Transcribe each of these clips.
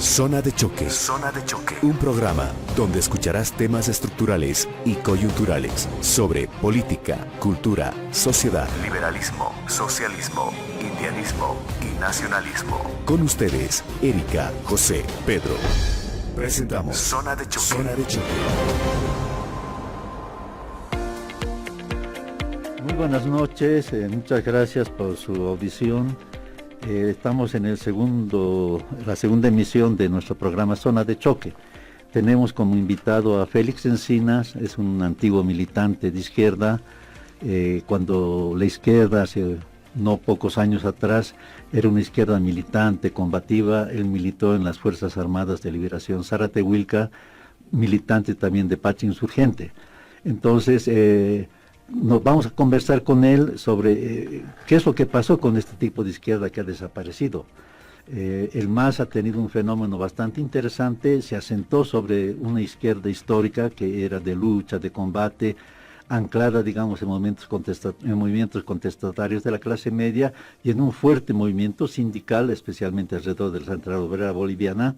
Zona de choque. Zona de choque. Un programa donde escucharás temas estructurales y coyunturales sobre política, cultura, sociedad, liberalismo, socialismo, indianismo y nacionalismo. Con ustedes, Erika, José, Pedro. Presentamos Zona de choque. Zona de choque. Muy buenas noches, muchas gracias por su audición. Estamos en la segunda emisión de nuestro programa Zona de Choque. Tenemos como invitado a Félix Encinas, es un antiguo militante de izquierda. Cuando la izquierda, hace no pocos años atrás, era una izquierda militante, combativa, él militó en las Fuerzas Armadas de Liberación Zaratehuilca, militante también de Pacha Insurgente. Entonces, nos vamos a conversar con él sobre qué es lo que pasó con este tipo de izquierda que ha desaparecido. El MAS ha tenido un fenómeno bastante interesante, se asentó sobre una izquierda histórica que era de lucha, de combate, anclada, digamos, en movimientos contestatarios de la clase media y en un fuerte movimiento sindical, especialmente alrededor de la Central Obrera Boliviana.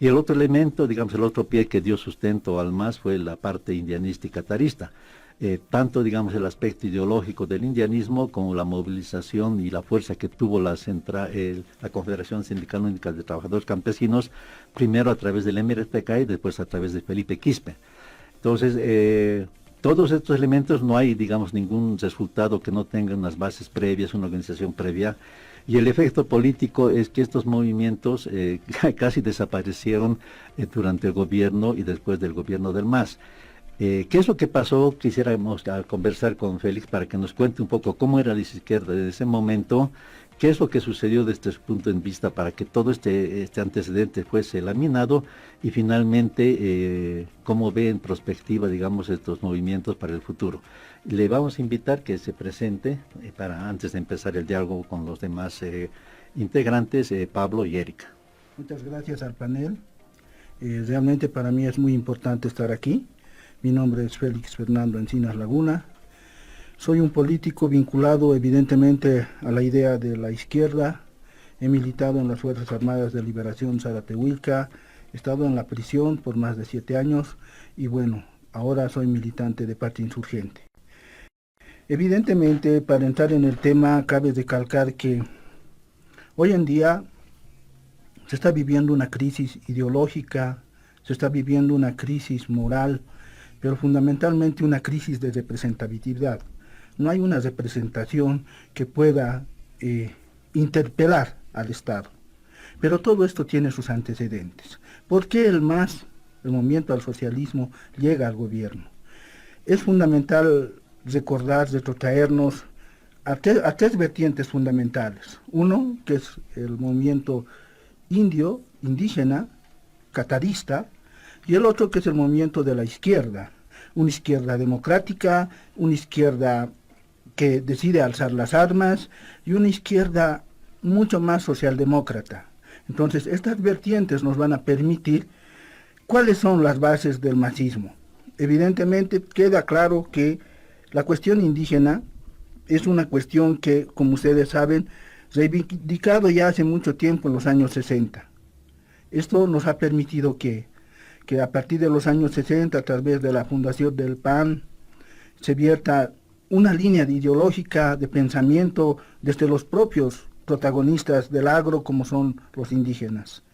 Y el otro elemento, digamos, el otro pie que dio sustento al MAS fue la parte indianista y catarista. Tanto, digamos, el aspecto ideológico del indianismo como la movilización y la fuerza que tuvo la Confederación Sindical Única de Trabajadores Campesinos, primero a través del MRTK y después a través de Felipe Quispe. Entonces, todos estos elementos no hay, digamos, ningún resultado que no tenga unas bases previas, una organización previa. Y el efecto político es que estos movimientos casi desaparecieron durante el gobierno y después del gobierno del MAS. ¿Qué es lo que pasó? Quisiéramos conversar con Félix para que nos cuente un poco cómo era la izquierda desde ese momento, qué es lo que sucedió desde su punto de vista para que todo este antecedente fuese laminado y finalmente cómo ve en perspectiva, digamos, estos movimientos para el futuro. Le vamos a invitar que se presente antes de empezar el diálogo con los demás integrantes, Pablo y Erika. Muchas gracias al panel. Realmente para mí es muy importante estar aquí. Mi nombre es Félix Fernando Encinas Laguna. Soy un político vinculado evidentemente a la idea de la izquierda. He militado en las Fuerzas Armadas de Liberación Zaratehuilca, he estado en la prisión por más de 7 años y bueno, ahora soy militante de Pacha Insurgente. Evidentemente, para entrar en el tema, cabe recalcar que hoy en día se está viviendo una crisis ideológica, se está viviendo una crisis moral, pero fundamentalmente una crisis de representatividad. No hay una representación que pueda interpelar al Estado. Pero todo esto tiene sus antecedentes. ¿Por qué el MAS, el movimiento al socialismo, llega al gobierno? Es fundamental recordar, retrotraernos a tres vertientes fundamentales. Uno, que es el movimiento indígena, catarista, y el otro que es el movimiento de la izquierda, una izquierda democrática, una izquierda que decide alzar las armas y una izquierda mucho más socialdemócrata. Entonces, estas vertientes nos van a permitir cuáles son las bases del masismo. Evidentemente, queda claro que la cuestión indígena es una cuestión que, como ustedes saben, reivindicado ya hace mucho tiempo en los años 60. Esto nos ha permitido que a partir de los años 60, a través de la fundación del PAN, se vierta una línea ideológica de pensamiento desde los propios protagonistas del agro, como son los indígenas.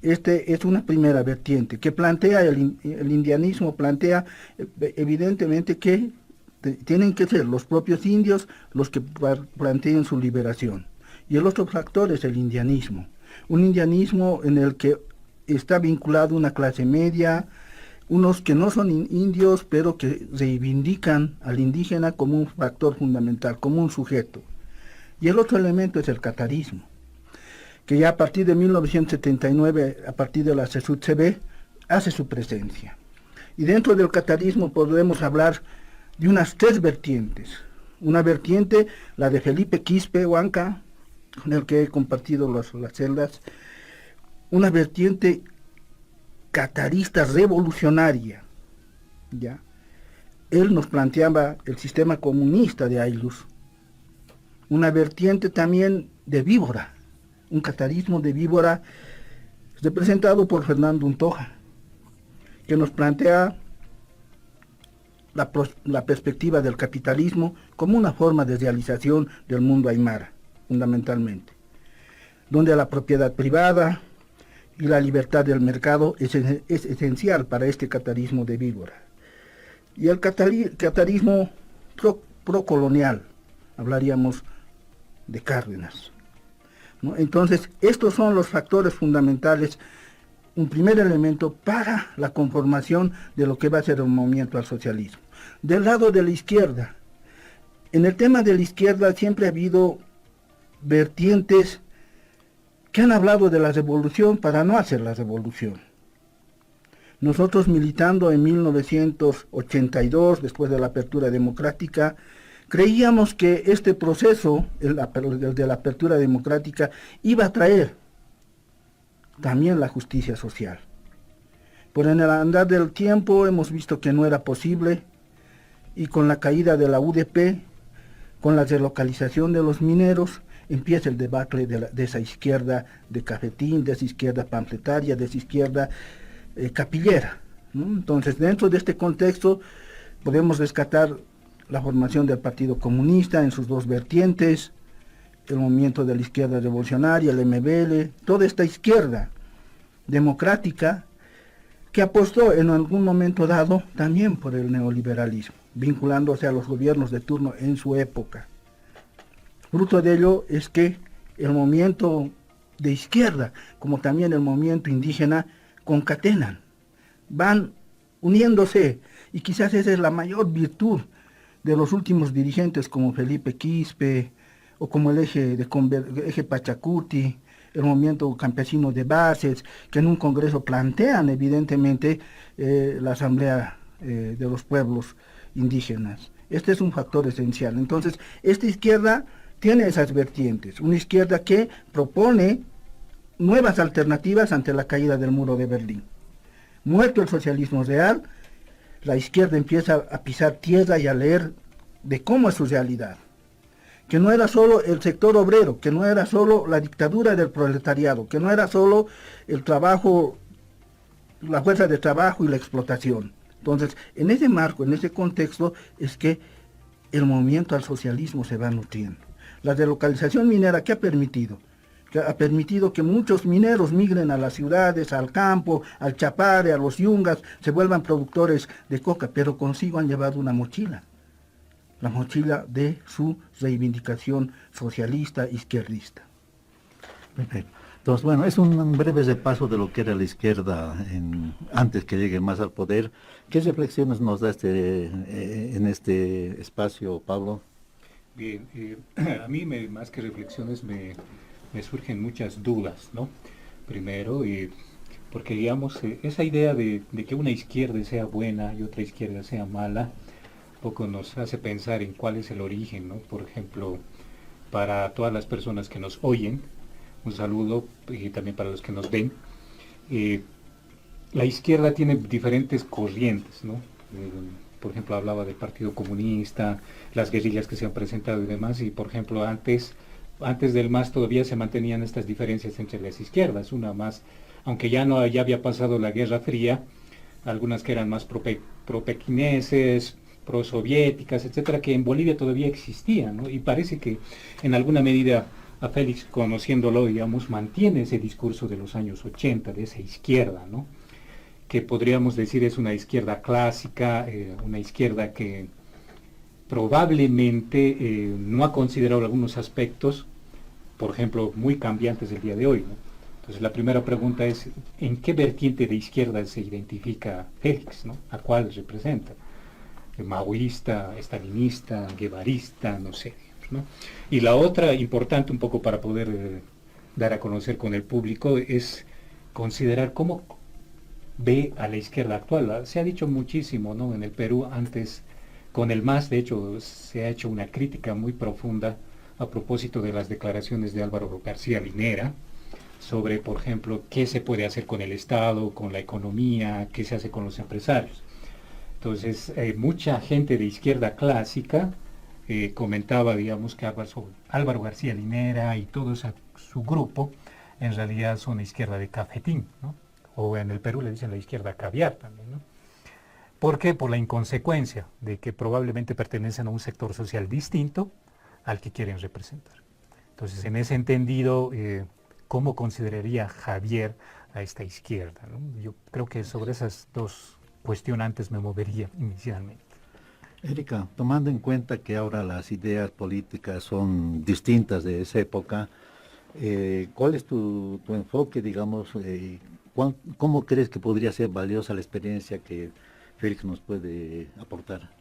Este es una primera vertiente que plantea el indianismo, plantea evidentemente que tienen que ser los propios indios los que planteen su liberación. Y el otro factor es el indianismo, un indianismo en el que está vinculado una clase media, unos que no son indios, pero que reivindican al indígena como un factor fundamental, como un sujeto. Y el otro elemento es el catarismo, que ya a partir de 1979, a partir de la CSUT-CB, hace su presencia. Y dentro del catarismo podemos hablar de unas tres vertientes. Una vertiente, la de Felipe Quispe Huanca, con el que he compartido las celdas, una vertiente catarista revolucionaria, ¿ya? Él nos planteaba el sistema comunista de Aylus, una vertiente también de víbora, un catarismo de víbora representado por Fernando Untoja, que nos plantea la perspectiva del capitalismo como una forma de realización del mundo aymara, fundamentalmente, donde la propiedad privada y la libertad del mercado es esencial para este catarismo de víbora. Y el catarismo procolonial, hablaríamos de Cárdenas, ¿no? Entonces, estos son los factores fundamentales, un primer elemento para la conformación de lo que va a ser el movimiento al socialismo. Del lado de la izquierda, en el tema de la izquierda siempre ha habido vertientes que han hablado de la revolución para no hacer la revolución. Nosotros, militando en 1982, después de la apertura democrática, creíamos que este proceso, el de la apertura democrática, iba a traer también la justicia social. Pero en el andar del tiempo hemos visto que no era posible, y con la caída de la UDP, con la relocalización de los mineros, empieza el debate de esa izquierda de cafetín, de esa izquierda panfletaria, de esa izquierda capillera, ¿no? Entonces, dentro de este contexto, podemos rescatar la formación del Partido Comunista en sus dos vertientes, el movimiento de la izquierda revolucionaria, el MBL, toda esta izquierda democrática que apostó en algún momento dado también por el neoliberalismo, vinculándose a los gobiernos de turno en su época. Fruto de ello es que el movimiento de izquierda, como también el movimiento indígena, concatenan, van uniéndose, y quizás esa es la mayor virtud de los últimos dirigentes como Felipe Quispe, o como el eje Pachacuti, el movimiento campesino de bases, que en un congreso plantean evidentemente la asamblea de los pueblos indígenas. Este es un factor esencial. Entonces, esta izquierda tiene esas vertientes, una izquierda que propone nuevas alternativas ante la caída del muro de Berlín. Muerto el socialismo real, la izquierda empieza a pisar tierra y a leer de cómo es su realidad. Que no era solo el sector obrero, que no era solo la dictadura del proletariado, que no era solo el trabajo, la fuerza de trabajo y la explotación. Entonces, en ese marco, en ese contexto, es que el movimiento al socialismo se va nutriendo. La relocalización minera, ¿qué ha permitido? Que ha permitido que muchos mineros migren a las ciudades, al campo, al Chapare, a los yungas, se vuelvan productores de coca, pero consigo han llevado una mochila, la mochila de su reivindicación socialista, izquierdista. Perfecto. Entonces, bueno, es un breve repaso de lo que era la izquierda antes que llegue más al poder. ¿Qué reflexiones nos da en este espacio, Pablo? Bien, a mí más que reflexiones me surgen muchas dudas, ¿no? Primero, porque digamos, esa idea de que una izquierda sea buena y otra izquierda sea mala, poco nos hace pensar en cuál es el origen, ¿no? Por ejemplo, para todas las personas que nos oyen, un saludo, y también para los que nos ven. La izquierda tiene diferentes corrientes, ¿no? Por ejemplo, hablaba del Partido Comunista, las guerrillas que se han presentado y demás, y por ejemplo, antes del MAS todavía se mantenían estas diferencias entre las izquierdas, una más, aunque ya había pasado la Guerra Fría, algunas que eran más pro-pequineses, pro-soviéticas, etcétera, que en Bolivia todavía existían, ¿no? Y parece que en alguna medida a Félix, conociéndolo, digamos, mantiene ese discurso de los años 80, de esa izquierda, ¿no? Que podríamos decir es una izquierda clásica, una izquierda que probablemente no ha considerado algunos aspectos, por ejemplo, muy cambiantes del día de hoy, ¿no? Entonces la primera pregunta es, ¿en qué vertiente de izquierda se identifica Félix, ¿no? ¿A cuál representa? ¿Maoísta, estalinista, guevarista, no sé, ¿no? Y la otra, importante un poco para poder dar a conocer con el público, es considerar cómo ve a la izquierda actual. Se ha dicho muchísimo, ¿no? En el Perú, antes, con el MAS, de hecho, se ha hecho una crítica muy profunda a propósito de las declaraciones de Álvaro García Linera, sobre, por ejemplo, qué se puede hacer con el Estado, con la economía, qué se hace con los empresarios. Entonces, mucha gente de izquierda clásica comentaba, digamos, que Álvaro García Linera y todo su grupo en realidad son una izquierda de cafetín, ¿no? O en el Perú le dicen la izquierda caviar también, ¿no? ¿Por qué? Por la inconsecuencia de que probablemente pertenecen a un sector social distinto al que quieren representar. Entonces, en ese entendido, ¿cómo consideraría Javier a esta izquierda, ¿no? Yo creo que sobre esas dos cuestionantes me movería inicialmente. Erika, tomando en cuenta que ahora las ideas políticas son distintas de esa época, ¿cuál es tu enfoque, digamos, cómo crees que podría ser valiosa la experiencia que Félix nos puede aportar?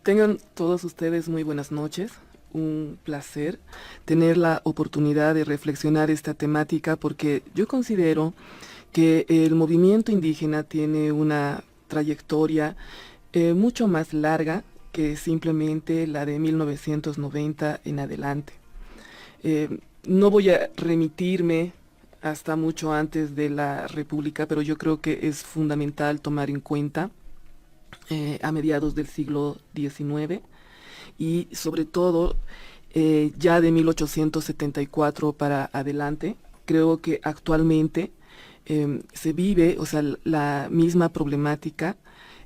Tengan todos ustedes muy buenas noches. Un placer tener la oportunidad de reflexionar esta temática porque yo considero que el movimiento indígena tiene una trayectoria mucho más larga que simplemente la de 1990 en adelante. No voy a remitirme hasta mucho antes de la República, pero yo creo que es fundamental tomar en cuenta a mediados del siglo XIX y sobre todo ya de 1874 para adelante. Creo que actualmente se vive, o sea, la misma problemática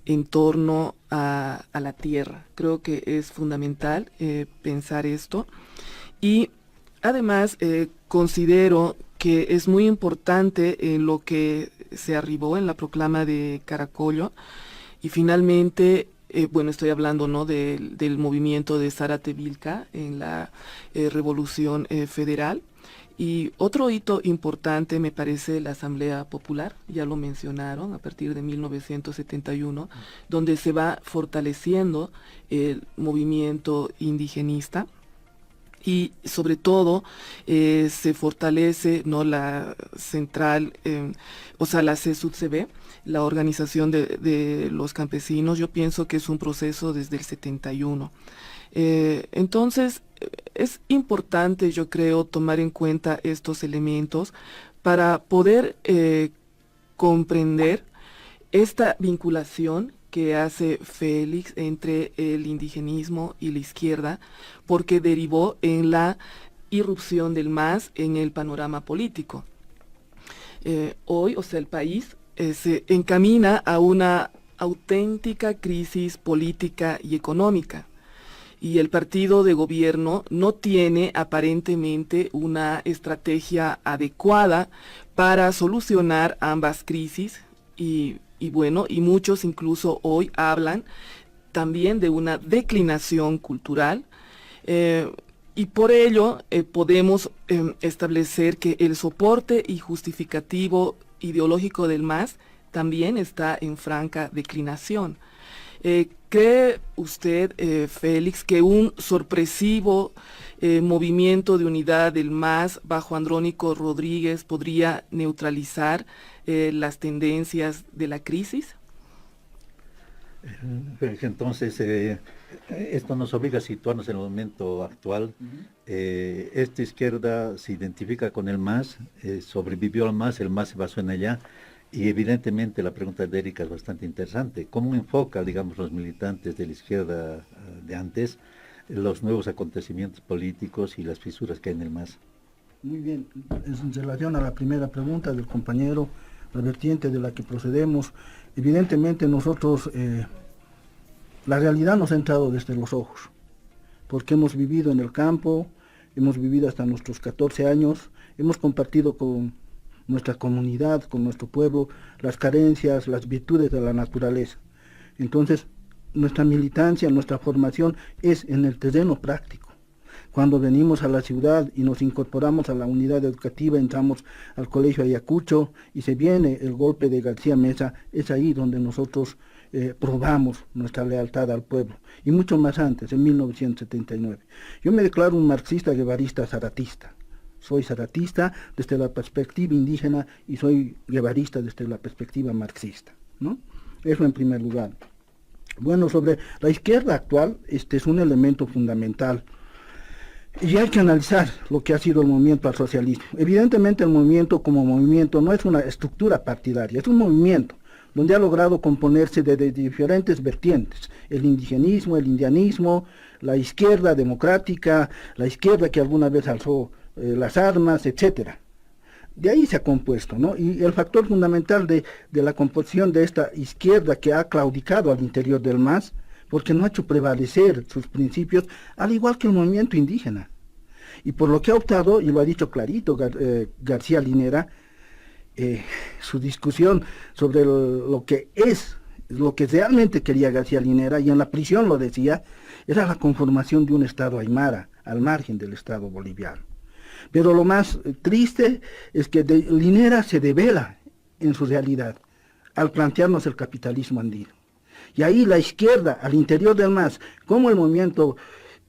en torno a la tierra. Creo que es fundamental pensar esto y además considero que es muy importante en lo que se arribó en la proclama de Caracollo y finalmente, bueno, estoy hablando, ¿no?, del movimiento de Zárate Vilca en la Revolución Federal. Y otro hito importante me parece la Asamblea Popular, ya lo mencionaron, a partir de 1971, donde se va fortaleciendo el movimiento indigenista y sobre todo se fortalece, ¿no?, la central, o sea, la CSUCB, la organización de los campesinos. Yo pienso que es un proceso desde el 71. Entonces, es importante, yo creo, tomar en cuenta estos elementos para poder comprender esta vinculación que hace Félix entre el indigenismo y la izquierda, porque derivó en la irrupción del MAS en el panorama político. Hoy, o sea, el país se encamina a una auténtica crisis política y económica. Y el partido de gobierno no tiene aparentemente una estrategia adecuada para solucionar ambas crisis y bueno, y muchos incluso hoy hablan también de una declinación cultural y por ello podemos establecer que el soporte y justificativo ideológico del MAS también está en franca declinación. ¿Cree usted, Félix, que un sorpresivo movimiento de unidad del MAS bajo Andrónico Rodríguez podría neutralizar las tendencias de la crisis? Félix, entonces, esto nos obliga a situarnos en el momento actual. Esta izquierda se identifica con el MAS, sobrevivió al MAS, el MAS se basó en ella. Y evidentemente la pregunta de Erika es bastante interesante. ¿Cómo enfoca, digamos, los militantes de la izquierda de antes los nuevos acontecimientos políticos y las fisuras que hay en el MAS? Muy bien, en relación a la primera pregunta del compañero, la vertiente de la que procedemos, evidentemente nosotros, la realidad nos ha entrado desde los ojos, porque hemos vivido en el campo, hemos vivido hasta nuestros 14 años, hemos compartido con nuestra comunidad, con nuestro pueblo, las carencias, las virtudes de la naturaleza. Entonces, nuestra militancia, nuestra formación es en el terreno práctico. Cuando venimos a la ciudad y nos incorporamos a la unidad educativa, entramos al colegio Ayacucho y se viene el golpe de García Meza, es ahí donde nosotros probamos nuestra lealtad al pueblo. Y mucho más antes, en 1979. Yo me declaro un marxista guevarista zaratista. Soy zaratista desde la perspectiva indígena y soy guevarista desde la perspectiva marxista, ¿no? Eso en primer lugar. Bueno, sobre la izquierda actual, este es un elemento fundamental. Y hay que analizar lo que ha sido el movimiento al socialismo. Evidentemente el movimiento como movimiento no es una estructura partidaria, es un movimiento donde ha logrado componerse de diferentes vertientes, el indigenismo, el indianismo, la izquierda democrática, la izquierda que alguna vez alzó las armas, etcétera. De ahí se ha compuesto, ¿no? Y el factor fundamental de la composición de esta izquierda que ha claudicado al interior del MAS, porque no ha hecho prevalecer sus principios, al igual que el movimiento indígena. Y por lo que ha optado, y lo ha dicho clarito García Linera, su discusión sobre lo que realmente quería García Linera, y en la prisión lo decía, era la conformación de un Estado aymara, al margen del Estado boliviano. Pero lo más triste es que Linera se devela en su realidad al plantearnos el capitalismo andino. Y ahí la izquierda, al interior del MAS, como el movimiento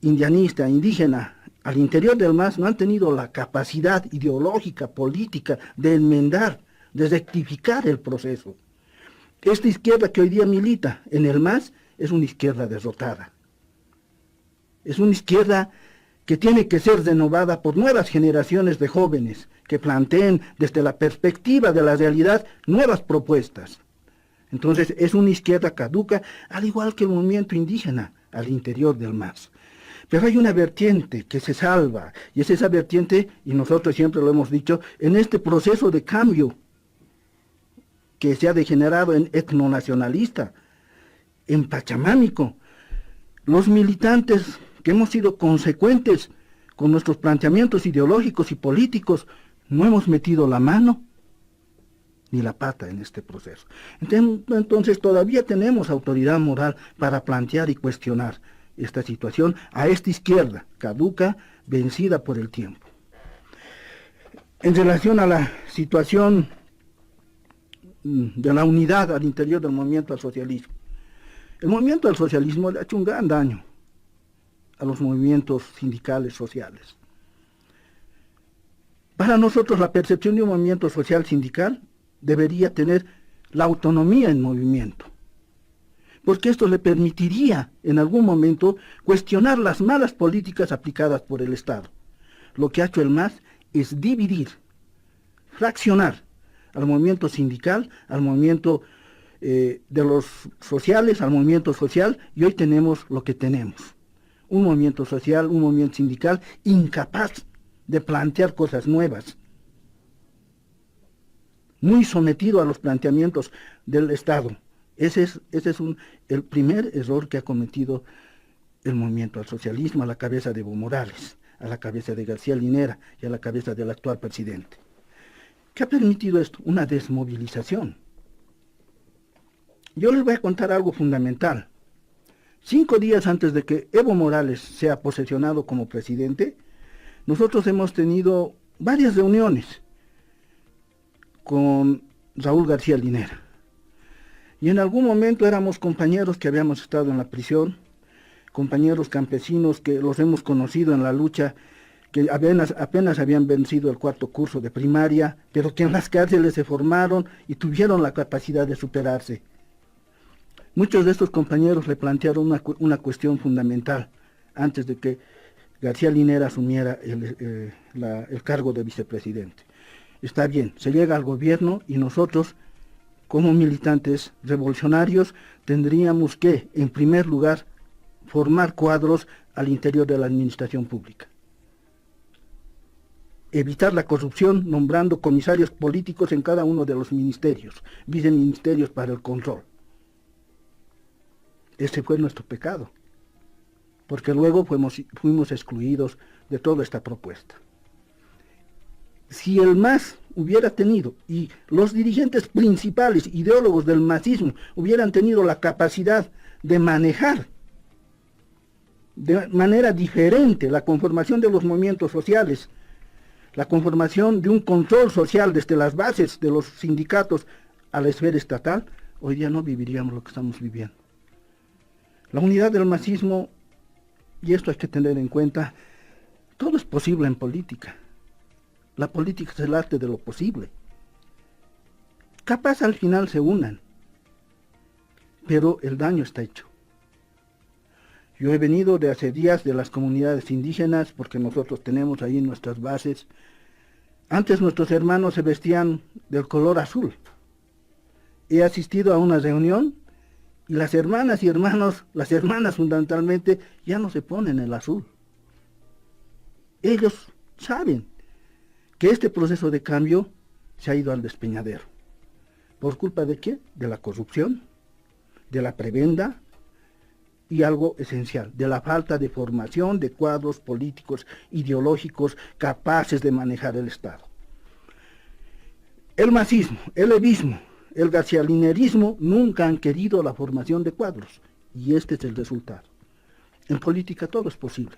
indianista, indígena, al interior del MAS, no han tenido la capacidad ideológica, política, de enmendar, de rectificar el proceso. Esta izquierda que hoy día milita en el MAS es una izquierda derrotada. Es una izquierda que tiene que ser renovada por nuevas generaciones de jóvenes que planteen desde la perspectiva de la realidad nuevas propuestas. Entonces es una izquierda caduca, al igual que el movimiento indígena al interior del MAS. Pero hay una vertiente que se salva, y es esa vertiente, y nosotros siempre lo hemos dicho, en este proceso de cambio que se ha degenerado en etnonacionalista, en pachamámico. Los militantes que hemos sido consecuentes con nuestros planteamientos ideológicos y políticos, no hemos metido la mano ni la pata en este proceso. Entonces todavía tenemos autoridad moral para plantear y cuestionar esta situación a esta izquierda caduca, vencida por el tiempo. En relación a la situación de la unidad al interior del movimiento al socialismo, el movimiento al socialismo le ha hecho un gran daño a los movimientos sindicales sociales. Para nosotros la percepción de un movimiento social sindical debería tener la autonomía en movimiento, porque esto le permitiría en algún momento cuestionar las malas políticas aplicadas por el Estado. Lo que ha hecho el MAS es dividir, fraccionar al movimiento sindical, al movimiento de los sociales, al movimiento social, y hoy tenemos lo que tenemos. Un movimiento social, un movimiento sindical incapaz de plantear cosas nuevas, muy sometido a los planteamientos del Estado. Ese es el primer error que ha cometido el movimiento al socialismo a la cabeza de Evo Morales, a la cabeza de García Linera y a la cabeza del actual presidente. ¿Qué ha permitido esto? Una desmovilización. Yo les voy a contar algo fundamental. 5 días antes de que Evo Morales sea posesionado como presidente, nosotros hemos tenido varias reuniones con Raúl García Linera. Y en algún momento éramos compañeros que habíamos estado en la prisión, compañeros campesinos que los hemos conocido en la lucha, que apenas habían vencido el 4º curso de primaria, pero que en las cárceles se formaron y tuvieron la capacidad de superarse. Muchos de estos compañeros le plantearon una cuestión fundamental antes de que García Linera asumiera el cargo de vicepresidente. Está bien, se llega al gobierno y nosotros, como militantes revolucionarios, tendríamos que, en primer lugar, formar cuadros al interior de la administración pública. Evitar la corrupción nombrando comisarios políticos en cada uno de los ministerios, viceministerios para el control. Ese fue nuestro pecado, porque luego fuimos excluidos de toda esta propuesta. Si el MAS hubiera tenido, y los dirigentes principales, ideólogos del masismo, hubieran tenido la capacidad de manejar de manera diferente la conformación de los movimientos sociales, la conformación de un control social desde las bases de los sindicatos a la esfera estatal, hoy día no viviríamos lo que estamos viviendo. La unidad del masismo, y esto hay que tener en cuenta, todo es posible en política. La política es el arte de lo posible. Capaz al final se unan, pero el daño está hecho. Yo he venido de hace días de las comunidades indígenas, porque nosotros tenemos ahí nuestras bases. Antes nuestros hermanos se vestían del color azul. He asistido a una reunión y las hermanas y hermanos, las hermanas fundamentalmente, ya no se ponen el azul. Ellos saben que este proceso de cambio se ha ido al despeñadero. ¿Por culpa de qué? De la corrupción, de la prebenda y algo esencial, de la falta de formación de cuadros políticos, ideológicos, capaces de manejar el Estado. El masismo, el levismo, el garcialinerismo nunca han querido la formación de cuadros, y este es el resultado. En política todo es posible,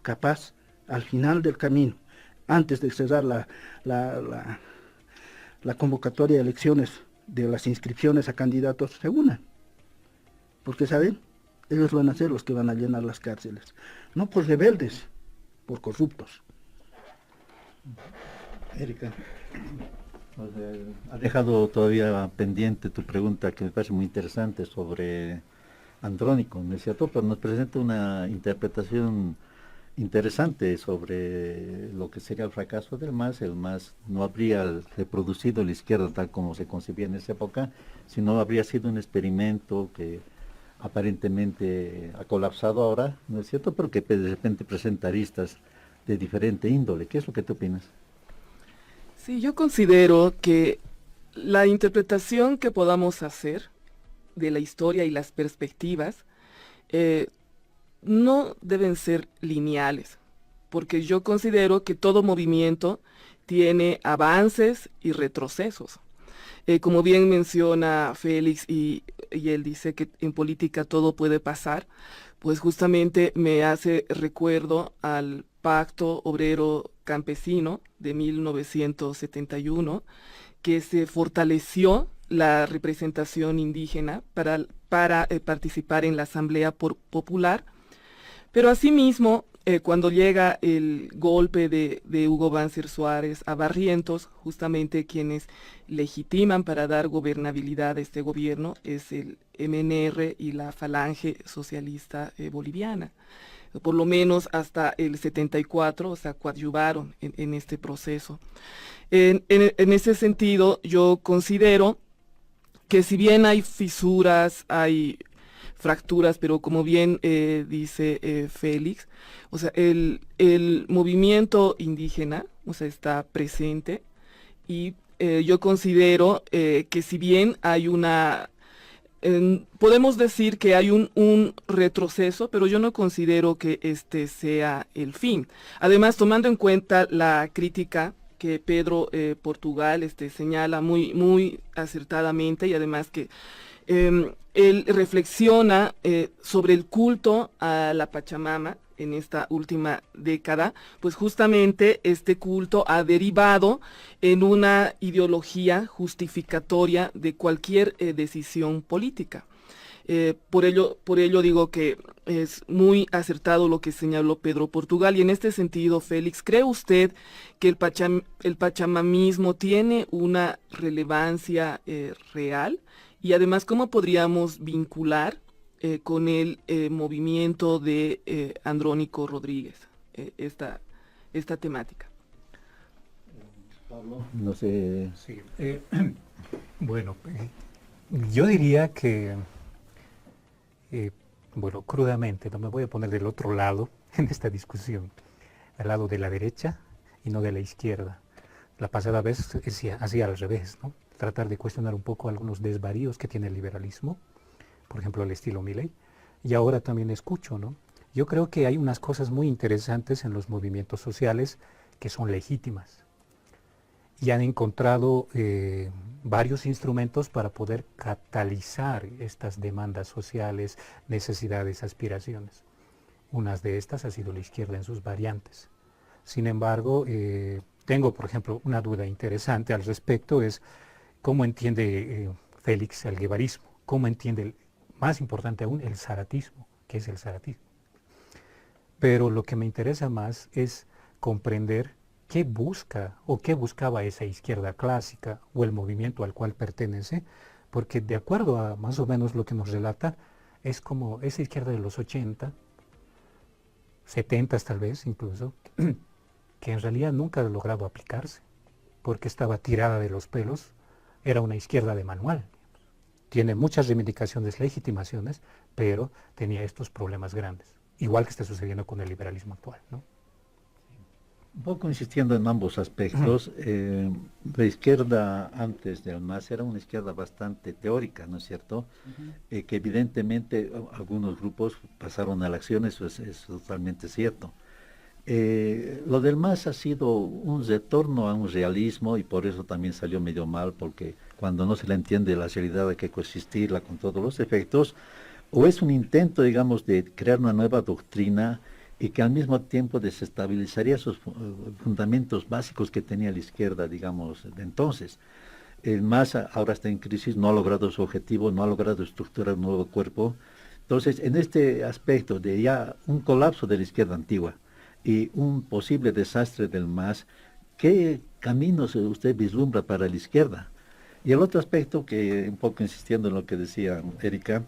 capaz, al final del camino, antes de cerrar la convocatoria de elecciones de las inscripciones a candidatos, se unan. Porque, ¿saben? Ellos van a ser los que van a llenar las cárceles. No por rebeldes, por corruptos. Erika, ha dejado todavía pendiente tu pregunta, que me parece muy interesante, sobre Andrónico, ¿no es cierto? Pero nos presenta una interpretación interesante sobre lo que sería el fracaso del MAS. El MAS no habría reproducido la izquierda tal como se concebía en esa época, sino habría sido un experimento que aparentemente ha colapsado ahora, ¿no es cierto? Pero que de repente presenta aristas de diferente índole. ¿Qué es lo que tú opinas? Sí, yo considero que la interpretación que podamos hacer de la historia y las perspectivas no deben ser lineales, porque yo considero que todo movimiento tiene avances y retrocesos. Como bien menciona Félix, y él dice que en política todo puede pasar, pues justamente me hace recuerdo al Pacto Obrero Campesino de 1971, que se fortaleció la representación indígena para participar en la Asamblea Popular, pero asimismo, cuando llega el golpe de Hugo Banzer Suárez a Barrientos, justamente quienes legitiman para dar gobernabilidad a este gobierno es el MNR y la Falange Socialista Boliviana. Por lo menos hasta el 74, o sea, coadyuvaron en este proceso. En ese sentido, yo considero que si bien hay fisuras, hay fracturas, pero como bien dice Félix, o sea, el movimiento indígena, o sea, está presente, y yo considero que si bien hay podemos decir que hay un retroceso, pero yo no considero que este sea el fin. Además, tomando en cuenta la crítica que Pedro Portugal señala muy acertadamente, y además que él reflexiona sobre el culto a la Pachamama en esta última década, pues justamente este culto ha derivado en una ideología justificatoria de cualquier decisión política. Por ello digo que es muy acertado lo que señaló Pedro Portugal, y en este sentido, Félix, ¿cree usted que el pachamamismo tiene una relevancia real? Y además, ¿cómo podríamos vincular con el movimiento de Andrónico Rodríguez esta temática? Pablo, no sé. Sí, bueno, yo diría que, bueno, crudamente, no me voy a poner del otro lado en esta discusión, al lado de la derecha y no de la izquierda. La pasada vez hacía al revés, ¿no? Tratar de cuestionar un poco algunos desvaríos que tiene el liberalismo, por ejemplo el estilo Milei, y ahora también escucho, ¿no? Yo creo que hay unas cosas muy interesantes en los movimientos sociales que son legítimas, y han encontrado varios instrumentos para poder catalizar estas demandas sociales, necesidades, aspiraciones. Una de estas ha sido la izquierda en sus variantes. Sin embargo, tengo, por ejemplo, una duda interesante al respecto, es cómo entiende Félix el guevarismo, cómo entiende, más importante aún, el zaratismo. ¿Qué es el zaratismo? Pero lo que me interesa más es comprender qué busca o qué buscaba esa izquierda clásica o el movimiento al cual pertenece, porque de acuerdo a más o menos lo que nos relata, es como esa izquierda de los 80, 70 tal vez incluso, que en realidad nunca ha logrado aplicarse, porque estaba tirada de los pelos, era una izquierda de manual. Tiene muchas reivindicaciones, legitimaciones, pero tenía estos problemas grandes, igual que está sucediendo con el liberalismo actual, ¿no? Un poco insistiendo en ambos aspectos, la izquierda antes del MAS era una izquierda bastante teórica, ¿no es cierto? Que evidentemente algunos grupos pasaron a la acción, eso es totalmente cierto. Lo del MAS ha sido un retorno a un realismo y por eso también salió medio mal, porque cuando no se le entiende la realidad hay que coexistirla con todos los efectos, o es un intento, digamos, de crear una nueva doctrina y que al mismo tiempo desestabilizaría esos fundamentos básicos que tenía la izquierda, digamos, de entonces. El MAS ahora está en crisis, no ha logrado su objetivo, no ha logrado estructurar un nuevo cuerpo. Entonces, en este aspecto de ya un colapso de la izquierda antigua y un posible desastre del MAS, ¿qué caminos usted vislumbra para la izquierda? Y el otro aspecto, que un poco insistiendo en lo que decía Erika,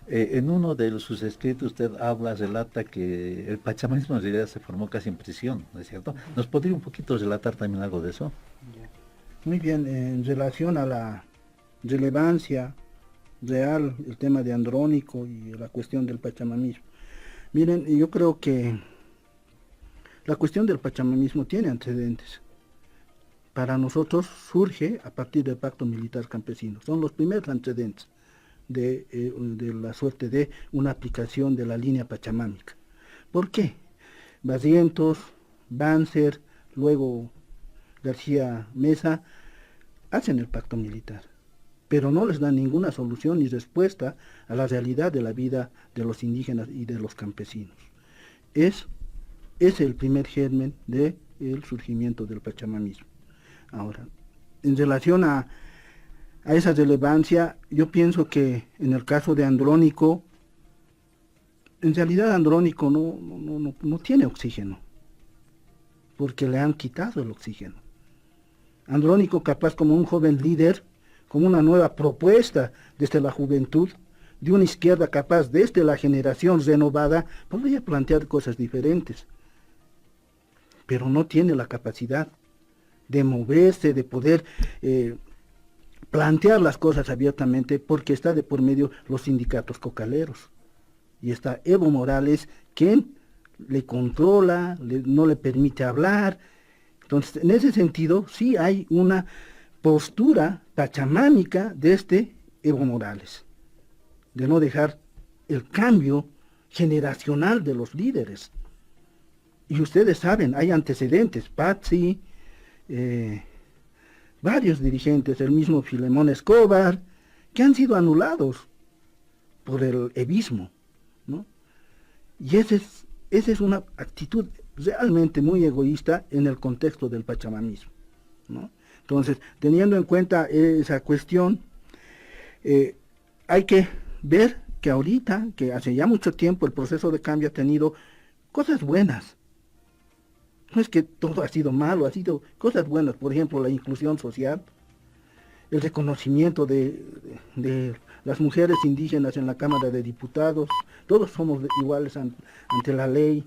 en uno de sus escritos usted relata que el pachamanismo en realidad se formó casi en prisión, ¿no es cierto? ¿Nos podría un poquito relatar también algo de eso? Muy bien, en relación a la relevancia real, el tema de Andrónico y la cuestión del pachamanismo. Miren, yo creo que la cuestión del pachamanismo tiene antecedentes. Para nosotros surge a partir del Pacto Militar Campesino. Son los primeros antecedentes de la suerte de una aplicación de la línea pachamámica. ¿Por qué? Barrientos, Banzer, luego García Mesa, hacen el pacto militar, pero no les dan ninguna solución ni respuesta a la realidad de la vida de los indígenas y de los campesinos. Es el primer germen del surgimiento del pachamamismo. Ahora, en relación a esa relevancia, yo pienso que en el caso de Andrónico, en realidad Andrónico no tiene oxígeno, porque le han quitado el oxígeno. Andrónico, capaz como un joven líder, como una nueva propuesta desde la juventud, de una izquierda capaz desde la generación renovada, podría plantear cosas diferentes, pero no tiene la capacidad de moverse, de poder plantear las cosas abiertamente, porque está de por medio los sindicatos cocaleros. Y está Evo Morales, quien le controla, no le permite hablar. Entonces, en ese sentido, sí hay una postura pachamámica de este Evo Morales, de no dejar el cambio generacional de los líderes. Y ustedes saben, hay antecedentes, Patsi, varios dirigentes, el mismo Filemón Escobar, que han sido anulados por el evismo, ¿no? Y esa es una actitud realmente muy egoísta en el contexto del pachamamismo, ¿no? Entonces, teniendo en cuenta esa cuestión, hay que ver que ahorita, que hace ya mucho tiempo, el proceso de cambio ha tenido cosas buenas. No es que todo ha sido malo, ha sido cosas buenas, por ejemplo, la inclusión social, el reconocimiento de las mujeres indígenas en la Cámara de Diputados, todos somos iguales ante la ley.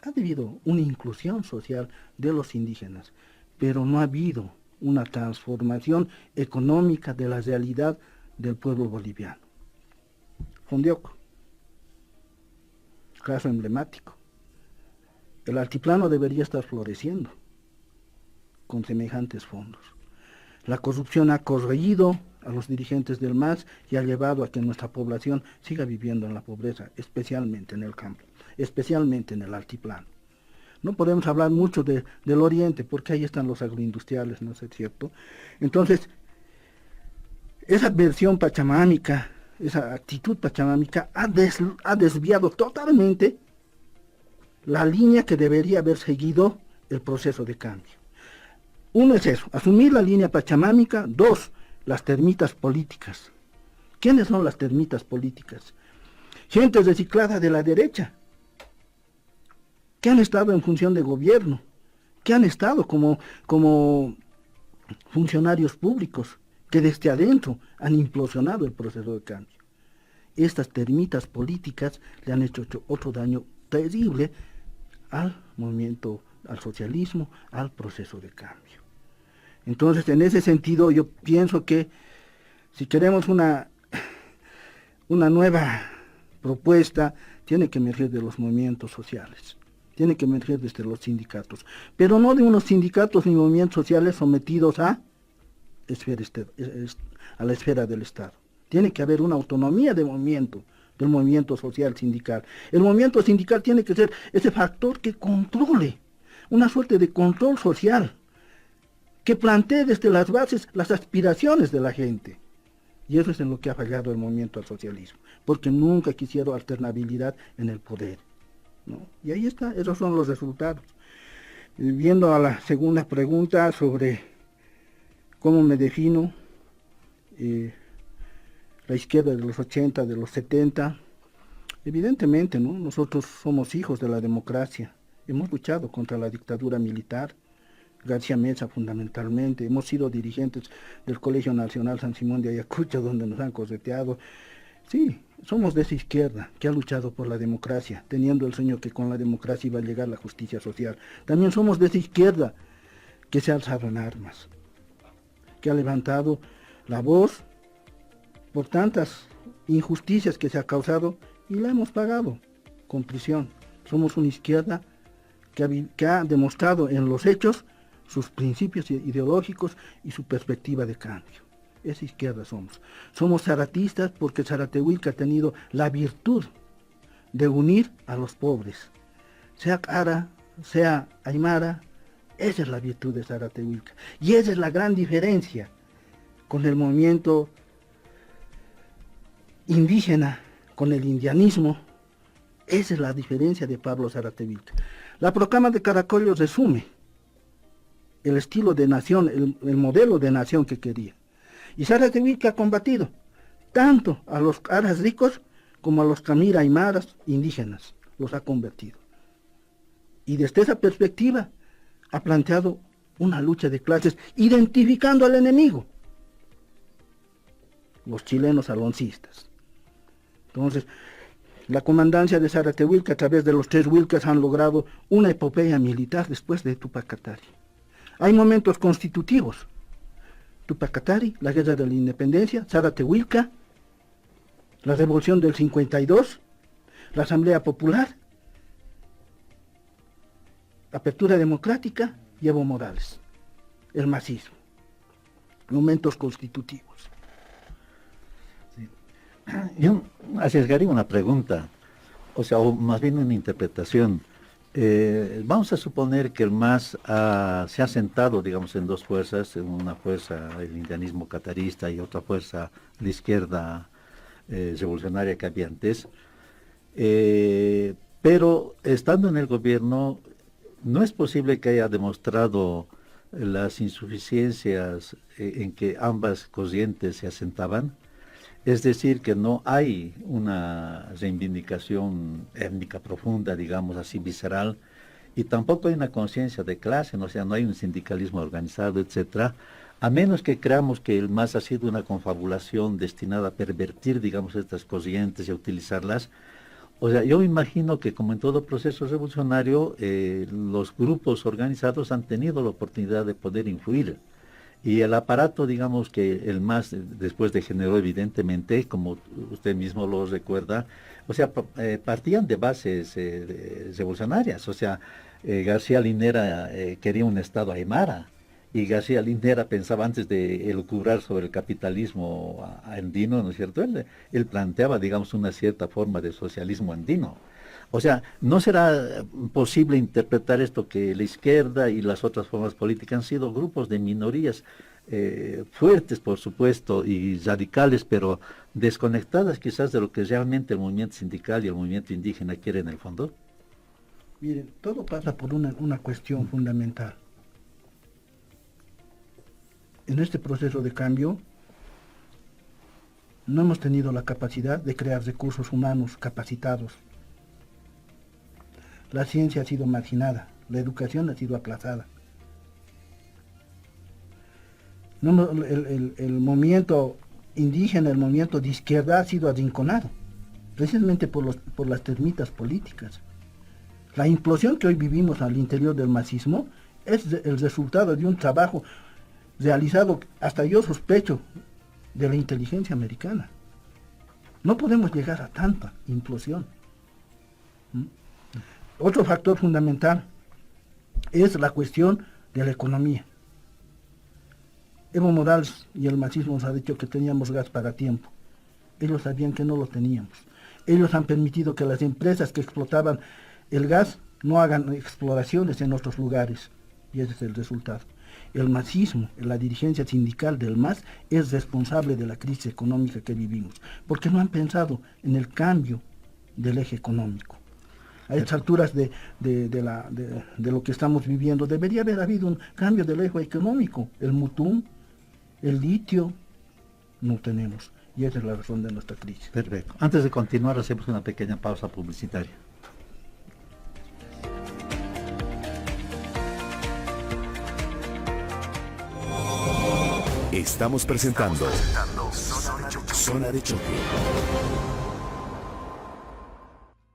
Ha habido una inclusión social de los indígenas, pero no ha habido una transformación económica de la realidad del pueblo boliviano. Fundioco, caso emblemático. El altiplano debería estar floreciendo con semejantes fondos. La corrupción ha corroído a los dirigentes del MAS y ha llevado a que nuestra población siga viviendo en la pobreza, especialmente en el campo, especialmente en el altiplano. No podemos hablar mucho del oriente, porque ahí están los agroindustriales, ¿no es cierto? Entonces, esa versión pachamámica, esa actitud pachamámica ha desviado totalmente la línea que debería haber seguido el proceso de cambio. Uno es eso, asumir la línea pachamámica. Dos, las termitas políticas. ¿Quiénes son las termitas políticas? Gente reciclada de la derecha, que han estado en función de gobierno, que han estado como funcionarios públicos, que desde adentro han implosionado el proceso de cambio. Estas termitas políticas le han hecho otro daño terrible al movimiento, al socialismo, al proceso de cambio. Entonces, en ese sentido, yo pienso que si queremos una nueva propuesta, tiene que emerger de los movimientos sociales. tiene que emerger desde los sindicatos, pero no de unos sindicatos ni movimientos sociales sometidos a la esfera del Estado. Tiene que haber una autonomía de movimiento, del movimiento social sindical. El movimiento sindical tiene que ser ese factor que controle, una suerte de control social, que plantee desde las bases las aspiraciones de la gente. Y eso es en lo que ha fallado el movimiento al socialismo, porque nunca quisieron alternabilidad en el poder, ¿no? Y ahí está, esos son los resultados. Viendo a la segunda pregunta sobre cómo me defino, la izquierda de los 80, de los 70, evidentemente, ¿no? Nosotros somos hijos de la democracia, hemos luchado contra la dictadura militar, García Meza fundamentalmente, hemos sido dirigentes del Colegio Nacional San Simón de Ayacucho, donde nos han correteado. Sí, somos de esa izquierda que ha luchado por la democracia, teniendo el sueño que con la democracia iba a llegar la justicia social. También somos de esa izquierda que se ha alzado en armas, que ha levantado la voz por tantas injusticias que se ha causado y la hemos pagado con prisión. Somos una izquierda que ha demostrado en los hechos sus principios ideológicos y su perspectiva de cambio. Esa izquierda somos. Somos zaratistas porque Zaratehuilca ha tenido la virtud de unir a los pobres. Sea Cara, sea Aymara, esa es la virtud de Zaratehuilca. Y esa es la gran diferencia con el movimiento indígena, con el indianismo. Esa es la diferencia de Pablo Zaratehuilca. La proclama de Caracollo resume el estilo de nación, el modelo de nación que quería. Y Zaratehuilca ha combatido tanto a los aras ricos como a los camira aymaras indígenas, los ha convertido. Y desde esa perspectiva ha planteado una lucha de clases, identificando al enemigo, los chilenos aloncistas. Entonces, la comandancia de Zaratehuilca a través de los 3 Huilcas han logrado una epopeya militar después de Tupac Katari. Hay momentos constitutivos. Tupac Katari, la guerra de la independencia, Zaratehuilca, la revolución del 52, la Asamblea Popular, apertura democrática y Evo Morales, el masismo. Momentos constitutivos. Yo arriesgaría una pregunta, o sea, o más bien una interpretación. Vamos a suponer que el MAS se ha sentado, digamos, en 2 fuerzas, en una fuerza el indianismo catarista y otra fuerza la izquierda revolucionaria que había antes, pero estando en el gobierno no es posible que haya demostrado las insuficiencias en que ambas corrientes se asentaban. Es decir, que no hay una reivindicación étnica profunda, digamos así, visceral, y tampoco hay una conciencia de clase, ¿no? O sea, no hay un sindicalismo organizado, etcétera, a menos que creamos que el MAS ha sido una confabulación destinada a pervertir, digamos, estas corrientes y a utilizarlas. O sea, yo me imagino que como en todo proceso revolucionario, los grupos organizados han tenido la oportunidad de poder influir. Y el aparato, digamos que el MAS después degeneró evidentemente, como usted mismo lo recuerda, o sea, partían de bases revolucionarias. O sea, García Linera quería un Estado aymara, y García Linera pensaba antes de elucubrar sobre el capitalismo andino, ¿no es cierto? Él planteaba, digamos, una cierta forma de socialismo andino. O sea, ¿no será posible interpretar esto que la izquierda y las otras formas políticas han sido grupos de minorías fuertes, por supuesto, y radicales, pero desconectadas quizás de lo que realmente el movimiento sindical y el movimiento indígena quieren en el fondo? Miren, todo pasa por una cuestión fundamental. En este proceso de cambio, no hemos tenido la capacidad de crear recursos humanos capacitados. La ciencia ha sido marginada, la educación ha sido aplazada. No, el movimiento indígena, el movimiento de izquierda ha sido arrinconado, precisamente por las termitas políticas. La implosión que hoy vivimos al interior del masismo es el resultado de un trabajo realizado, hasta yo sospecho, de la inteligencia americana. No podemos llegar a tanta implosión. Otro factor fundamental es la cuestión de la economía. Evo Morales y el marxismo nos ha dicho que teníamos gas para tiempo. Ellos sabían que no lo teníamos. Ellos han permitido que las empresas que explotaban el gas no hagan exploraciones en otros lugares. Y ese es el resultado. El marxismo, la dirigencia sindical del MAS, es responsable de la crisis económica que vivimos, porque no han pensado en el cambio del eje económico. A estas alturas de lo que estamos viviendo, debería haber habido un cambio del eje económico. El mutum, el litio, no tenemos. Y esa es la razón de nuestra crisis. Perfecto. Antes de continuar, hacemos una pequeña pausa publicitaria. Estamos presentando Zona de Choque.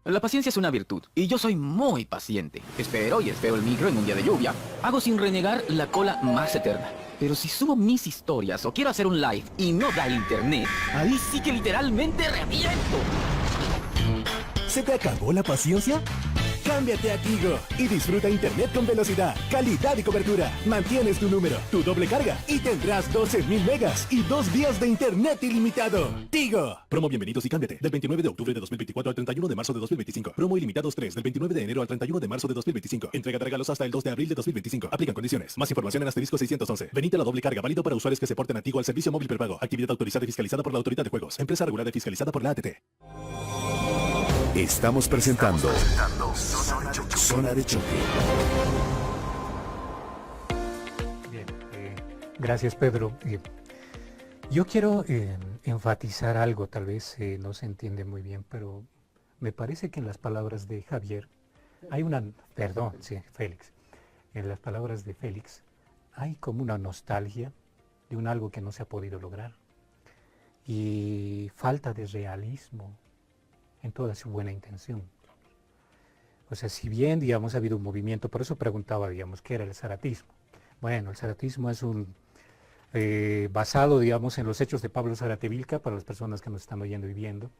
La paciencia es una virtud, y yo soy muy paciente. Espero y espero el micro en un día de lluvia. Hago sin renegar la cola más eterna. Pero si subo mis historias o quiero hacer un live y no da el internet, ahí sí que literalmente reviento. ¿Se te acabó la paciencia? Cámbiate a Tigo y disfruta internet con velocidad, calidad y cobertura. Mantienes tu número, tu doble carga y tendrás 12.000 megas y 2 días de internet ilimitado. Tigo. Promo bienvenidos y cámbiate. Del 29 de octubre de 2024 al 31 de marzo de 2025. Promo ilimitados 3 del 29 de enero al 31 de marzo de 2025. Entrega de regalos hasta el 2 de abril de 2025. Aplican condiciones. Más información en asterisco 611. Venite a la doble carga, válido para usuarios que se porten a Tigo al servicio móvil prepago. Actividad autorizada y fiscalizada por la Autoridad de Juegos. Empresa regulada y fiscalizada por la ATT. Estamos presentando Zona de Choque. Bien, gracias Pedro. Yo quiero enfatizar algo, tal vez no se entiende muy bien, pero me parece que en las palabras de Javier hay una, perdón, sí, Félix, en las palabras de Félix hay como una nostalgia de un algo que no se ha podido lograr y falta de realismo en toda su buena intención. O sea, si bien, digamos, ha habido un movimiento, por eso preguntaba, digamos, ¿qué era el zaratismo? Bueno, el zaratismo es un basado, digamos, en los hechos de Pablo Zárate Vilca, para las personas que nos están oyendo y viendo,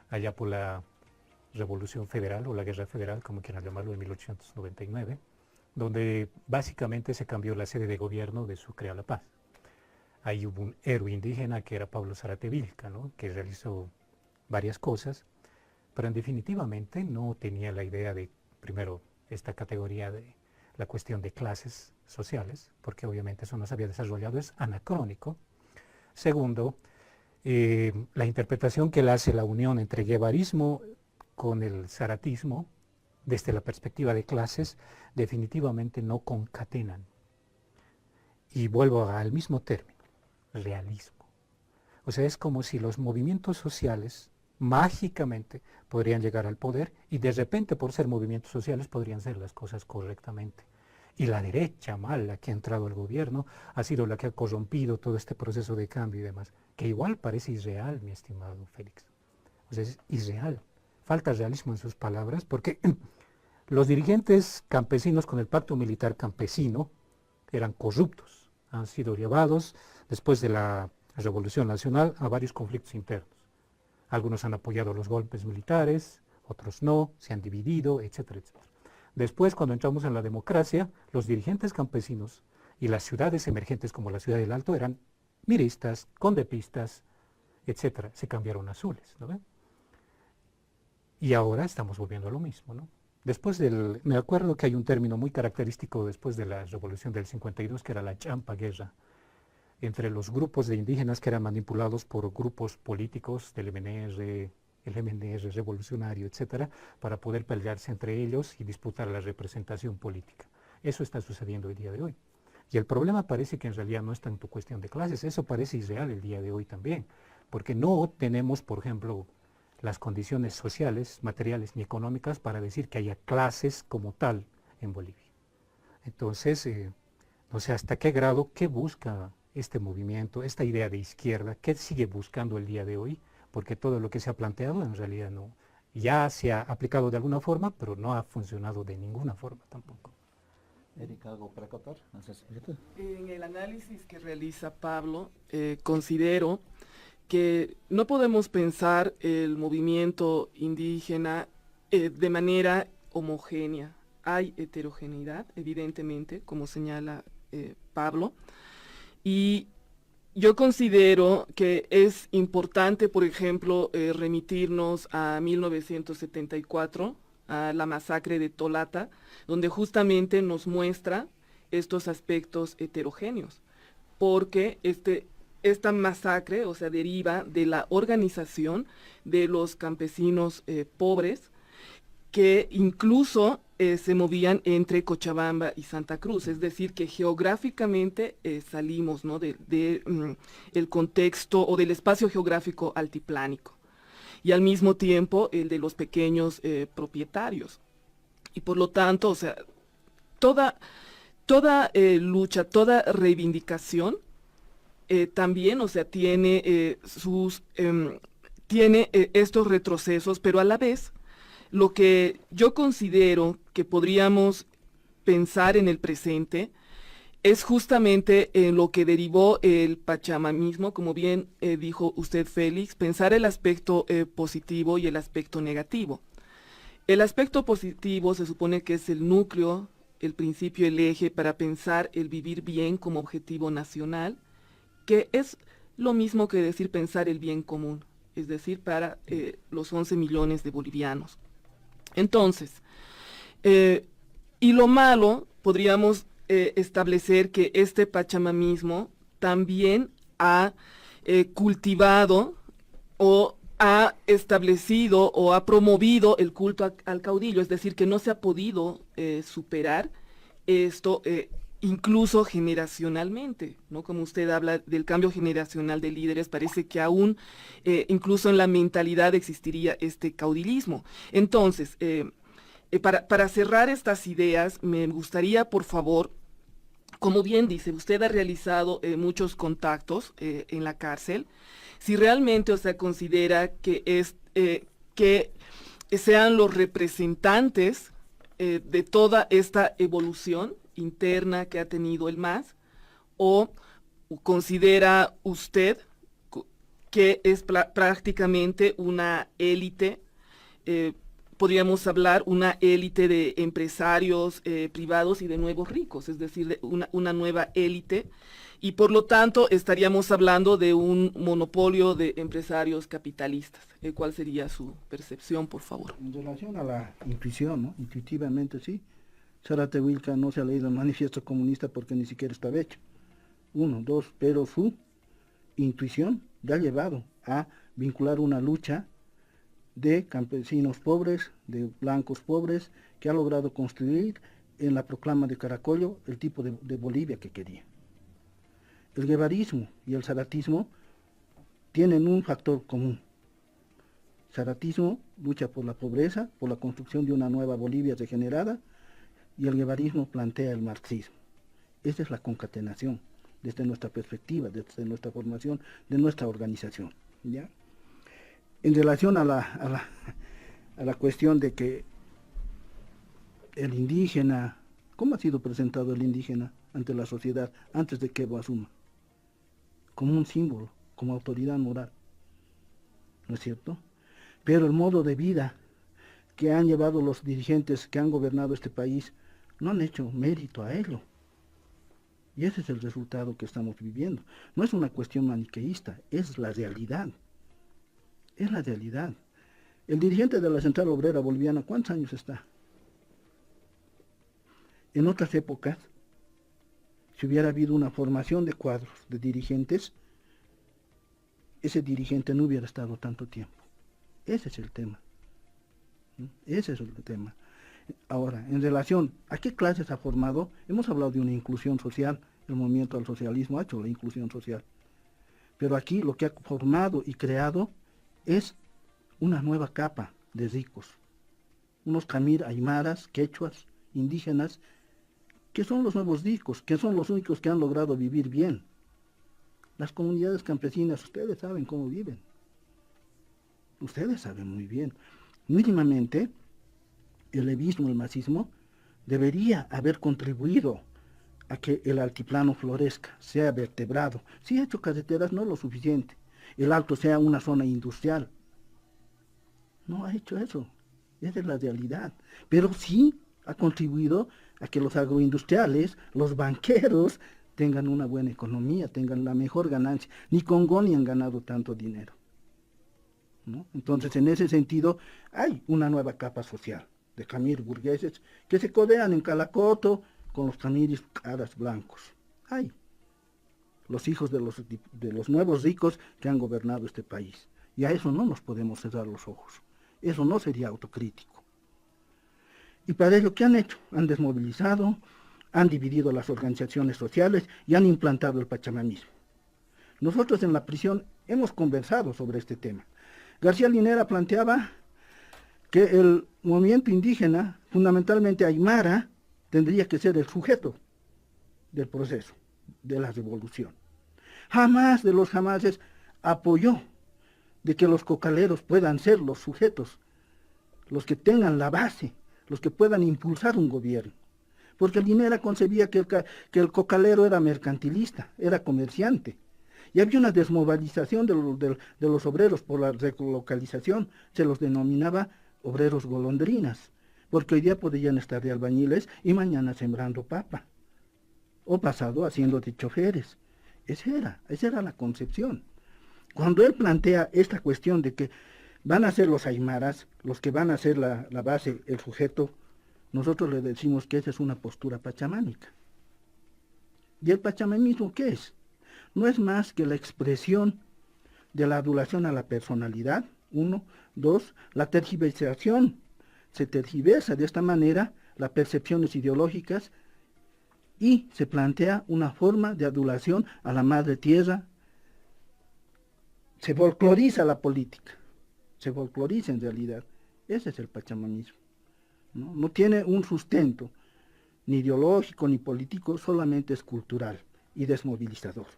allá por la Revolución Federal o la Guerra Federal, como quieran llamarlo, en 1899, donde básicamente se cambió la sede de gobierno de Sucre a La Paz. Ahí hubo un héroe indígena que era Pablo Zárate Vilca, ¿no?, que realizó varias cosas, pero en definitivamente no tenía la idea de, primero, esta categoría de la cuestión de clases sociales, porque obviamente eso no se había desarrollado, es anacrónico. Segundo, la interpretación que él hace la unión entre guevarismo con el zaratismo, desde la perspectiva de clases, definitivamente no concatenan. Y vuelvo al mismo término, realismo. O sea, es como si los movimientos sociales mágicamente podrían llegar al poder y de repente, por ser movimientos sociales, podrían hacer las cosas correctamente. Y la derecha mala que ha entrado al gobierno ha sido la que ha corrompido todo este proceso de cambio y demás, que igual parece irreal, mi estimado Félix. O sea, es irreal. Falta realismo en sus palabras, porque los dirigentes campesinos con el pacto militar campesino eran corruptos, han sido llevados después de la Revolución Nacional a varios conflictos internos. Algunos han apoyado los golpes militares, otros no, se han dividido, etcétera, etcétera. Después, cuando entramos en la democracia, los dirigentes campesinos y las ciudades emergentes como la ciudad del Alto eran miristas, condepistas, etcétera. Se cambiaron azules, ¿no ven? Y ahora estamos volviendo a lo mismo, ¿no? Me acuerdo que hay un término muy característico después de la Revolución del 52, que era la champa guerra, entre los grupos de indígenas que eran manipulados por grupos políticos del MNR, el MNR revolucionario, etcétera, para poder pelearse entre ellos y disputar la representación política. Eso está sucediendo el día de hoy. Y el problema parece que en realidad no es tanto cuestión de clases, eso parece irreal el día de hoy también, porque no tenemos, por ejemplo, las condiciones sociales, materiales ni económicas para decir que haya clases como tal en Bolivia. Entonces, no sé hasta qué grado, qué busca este movimiento, esta idea de izquierda, qué sigue buscando el día de hoy, porque todo lo que se ha planteado en realidad no, ya se ha aplicado de alguna forma, pero no ha funcionado de ninguna forma tampoco. Erika, ¿algo para acotar? En el análisis que realiza Pablo, considero que no podemos pensar el movimiento indígena de manera homogénea, hay heterogeneidad, evidentemente, como señala Pablo, y yo considero que es importante, por ejemplo, remitirnos a 1974, a la masacre de Tolata, donde justamente nos muestra estos aspectos heterogéneos, porque esta masacre, o sea, deriva de la organización de los campesinos pobres, que incluso se movían entre Cochabamba y Santa Cruz, es decir, que geográficamente salimos, ¿no?, el contexto o del espacio geográfico altiplánico, y al mismo tiempo el de los pequeños propietarios. Y por lo tanto, o sea, toda lucha, toda reivindicación también, o sea, tiene estos retrocesos, pero a la vez, lo que yo considero que podríamos pensar en el presente es justamente en lo que derivó el pachamanismo, como bien dijo usted, Félix, pensar el aspecto positivo y el aspecto negativo. El aspecto positivo se supone que es el núcleo, el principio, el eje para pensar el vivir bien como objetivo nacional, que es lo mismo que decir pensar el bien común, es decir, para los 11 millones de bolivianos. Entonces, y lo malo, podríamos establecer que este pachamamismo también ha cultivado o ha establecido o ha promovido el culto al caudillo, es decir, que no se ha podido superar esto incluso generacionalmente, ¿no? Como usted habla del cambio generacional de líderes, parece que aún incluso en la mentalidad existiría este caudillismo. Entonces, para cerrar estas ideas, me gustaría, por favor, como bien dice, usted ha realizado muchos contactos en la cárcel, si realmente, o sea, considera que sean los representantes de toda esta evolución interna que ha tenido el MAS, o considera usted que es prácticamente una élite, podríamos hablar una élite de empresarios privados y de nuevos ricos, es decir, de una nueva élite, y por lo tanto estaríamos hablando de un monopolio de empresarios capitalistas. ¿Cuál sería su percepción, por favor? En relación a la intuición, ¿no? Intuitivamente sí, Zárate Wilca no se ha leído el manifiesto comunista porque ni siquiera estaba hecho. 1, 2, pero su intuición le ha llevado a vincular una lucha de campesinos pobres, de blancos pobres, que ha logrado construir en la proclama de Caracollo el tipo de Bolivia que quería. El guevarismo y el zaratismo tienen un factor común. Zaratismo lucha por la pobreza, por la construcción de una nueva Bolivia regenerada, y el guevarismo plantea el marxismo. Esa es la concatenación desde nuestra perspectiva, desde nuestra formación, de nuestra organización, ¿ya? En relación a la cuestión de que el indígena, ¿cómo ha sido presentado el indígena ante la sociedad antes de que Evo asuma? Como un símbolo, como autoridad moral, ¿no es cierto? Pero el modo de vida que han llevado los dirigentes que han gobernado este país no han hecho mérito a ello. Y ese es el resultado que estamos viviendo. No es una cuestión maniqueísta, es la realidad. Es la realidad. El dirigente de la Central Obrera Boliviana, ¿cuántos años está? En otras épocas, si hubiera habido una formación de cuadros de dirigentes, ese dirigente no hubiera estado tanto tiempo. Ese es el tema. Ese es el tema. Ahora, en relación a qué clases ha formado, hemos hablado de una inclusión social, el movimiento al socialismo ha hecho la inclusión social. Pero aquí lo que ha formado y creado es una nueva capa de ricos. Unos camir, aymaras, quechuas, indígenas, que son los nuevos ricos, que son los únicos que han logrado vivir bien. Las comunidades campesinas, ustedes saben cómo viven. Ustedes saben muy bien. Mínimamente, el levismo, el masismo, debería haber contribuido a que el altiplano florezca, sea vertebrado. Sí ha hecho carreteras, no lo suficiente. El Alto sea una zona industrial. No ha hecho eso. Esa es la realidad. Pero sí ha contribuido a que los agroindustriales, los banqueros, tengan una buena economía, tengan la mejor ganancia. Ni con Goni han ganado tanto dinero, ¿no? Entonces, en ese sentido, hay una nueva capa social de camir burgueses que se codean en Calacoto con los camiris caras blancos. Hay los hijos de los nuevos ricos que han gobernado este país. Y a eso no nos podemos cerrar los ojos. Eso no sería autocrítico. Y para ello, ¿qué han hecho? Han desmovilizado, han dividido las organizaciones sociales y han implantado el pachamanismo. Nosotros en la prisión hemos conversado sobre este tema. García Linera planteaba que el movimiento indígena, fundamentalmente aymara, tendría que ser el sujeto del proceso, de la revolución. Jamás de los jamases apoyó de que los cocaleros puedan ser los sujetos, los que tengan la base, los que puedan impulsar un gobierno. Porque Linera concebía que el cocalero era mercantilista, era comerciante. Y había una desmovilización de los obreros por la relocalización, se los denominaba obreros golondrinas, porque hoy día podían estar de albañiles y mañana sembrando papa, o pasado haciendo de choferes. Esa era la concepción. Cuando él plantea esta cuestión de que van a ser los aymaras, los que van a ser la base, el sujeto, nosotros le decimos que esa es una postura pachamánica. ¿Y el pachamanismo qué es? No es más que la expresión de la adulación a la personalidad, 1, 2, la tergiversación. Se tergiversa de esta manera las percepciones ideológicas y se plantea una forma de adulación a la madre tierra. Se folcloriza la política, se folcloriza en realidad. Ese es el pachamanismo. No tiene un sustento ni ideológico ni político, solamente es cultural y desmovilizador.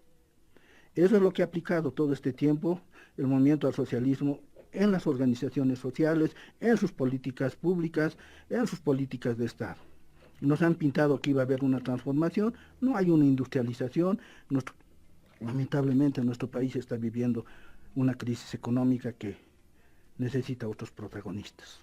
Eso es lo que ha aplicado todo este tiempo el movimiento al socialismo en las organizaciones sociales, en sus políticas públicas, en sus políticas de Estado. Nos han pintado que iba a haber una transformación, no hay una industrialización. Lamentablemente nuestro país está viviendo una crisis económica que necesita otros protagonistas.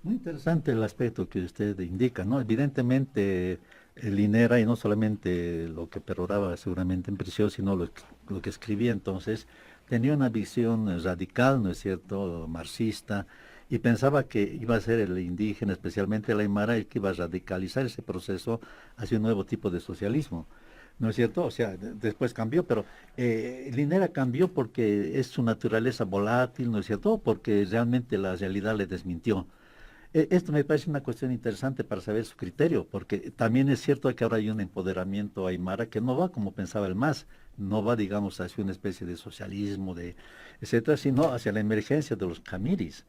Muy interesante el aspecto que usted indica, ¿no? Evidentemente, Linera, y no solamente lo que peroraba seguramente en prisión, sino lo que escribía entonces, tenía una visión radical, ¿no es cierto?, marxista, y pensaba que iba a ser el indígena, especialmente el aymara, el que iba a radicalizar ese proceso hacia un nuevo tipo de socialismo. ¿No es cierto? O sea, después cambió, pero Linera cambió porque es su naturaleza volátil, ¿no es cierto? Porque realmente la realidad le desmintió. Esto me parece una cuestión interesante para saber su criterio, porque también es cierto que ahora hay un empoderamiento aymara que no va como pensaba el MAS, no va, digamos, hacia una especie de socialismo, etcétera, sino hacia la emergencia de los camiris.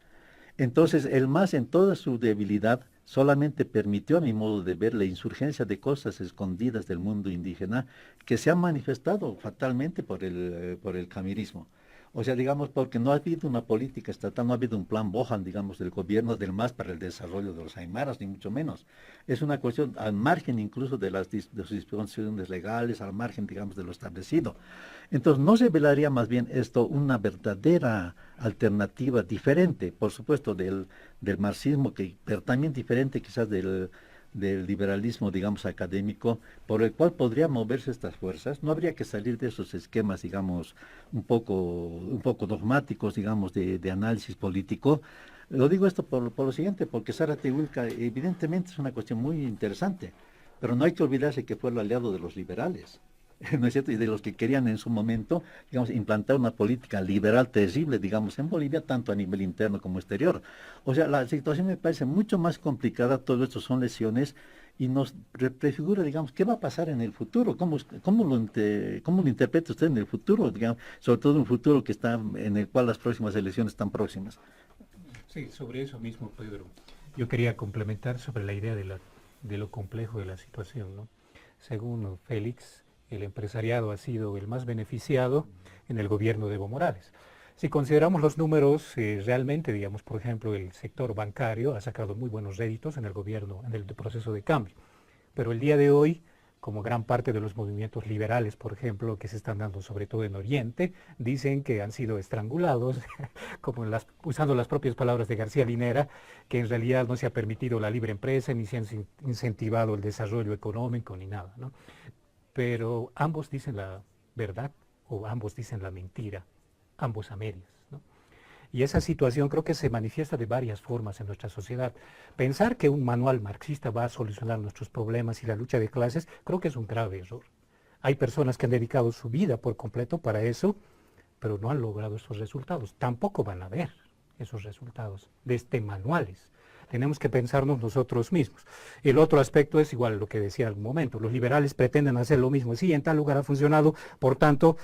Entonces, el MAS en toda su debilidad solamente permitió, a mi modo de ver, la insurgencia de cosas escondidas del mundo indígena que se han manifestado fatalmente por el camirismo. O sea, digamos, porque no ha habido una política estatal, no ha habido un plan Bohan, digamos, del gobierno del MAS para el desarrollo de los aymaras, ni mucho menos. Es una cuestión al margen incluso de las disposiciones legales, al margen, digamos, de lo establecido. Entonces, ¿no revelaría más bien esto una verdadera alternativa diferente, por supuesto, del marxismo, pero también diferente quizás del liberalismo, digamos, académico, por el cual podrían moverse estas fuerzas? No habría que salir de esos esquemas, digamos, un poco dogmáticos, digamos, de análisis político. Lo digo esto por lo siguiente, porque Zárate-Huilca evidentemente es una cuestión muy interesante, pero no hay que olvidarse que fue el aliado de los liberales, ¿no es cierto? Y de los que querían en su momento, digamos, implantar una política liberal terrible, digamos, en Bolivia, tanto a nivel interno como exterior. O sea, la situación me parece mucho más complicada, todo esto son lesiones, y nos prefigura, digamos, qué va a pasar en el futuro, cómo lo interpreta usted en el futuro, digamos, sobre todo en un futuro en el cual las próximas elecciones están próximas. Sí, sobre eso mismo, Pedro. Yo quería complementar sobre la idea de lo complejo de la situación, ¿no? Según Félix, el empresariado ha sido el más beneficiado en el gobierno de Evo Morales. Si consideramos los números, realmente, digamos, por ejemplo, el sector bancario ha sacado muy buenos réditos en el gobierno, en el proceso de cambio. Pero el día de hoy, como gran parte de los movimientos liberales, por ejemplo, que se están dando sobre todo en Oriente, dicen que han sido estrangulados, como usando las propias palabras de García Linera, que en realidad no se ha permitido la libre empresa, ni se han incentivado el desarrollo económico, ni nada, ¿no? Pero ambos dicen la verdad o ambos dicen la mentira, ambos a medias, ¿no? Y esa situación creo que se manifiesta de varias formas en nuestra sociedad. Pensar que un manual marxista va a solucionar nuestros problemas y la lucha de clases, creo que es un grave error. Hay personas que han dedicado su vida por completo para eso, pero no han logrado esos resultados. Tampoco van a ver esos resultados de este manuales. Tenemos que pensarnos nosotros mismos. El otro aspecto es igual lo que decía al momento. Los liberales pretenden hacer lo mismo. Sí, en tal lugar ha funcionado, por tanto,